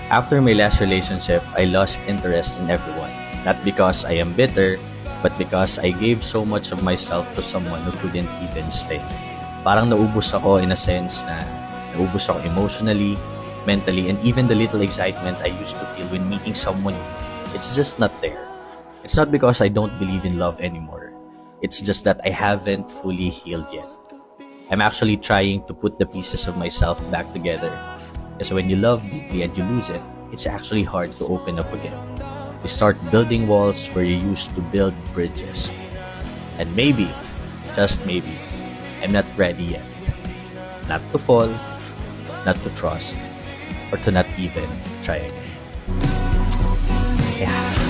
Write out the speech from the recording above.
After my last relationship, I lost interest in everyone. Not because I am bitter, but because I gave so much of myself to someone who couldn't even stay. Parang naubos ako in a sense na naubos ako emotionally, mentally, and even the little excitement I used to feel when meeting someone new. It's just not there. It's not because I don't believe in love anymore. It's just that I haven't fully healed yet. I'm actually trying to put the pieces of myself back together. Because when you love deeply and you lose it, it's actually hard to open up again. You start building walls where you used to build bridges. And maybe, just maybe, I'm not ready yet. Not to fall, not to trust, or to not even try again. Yeah.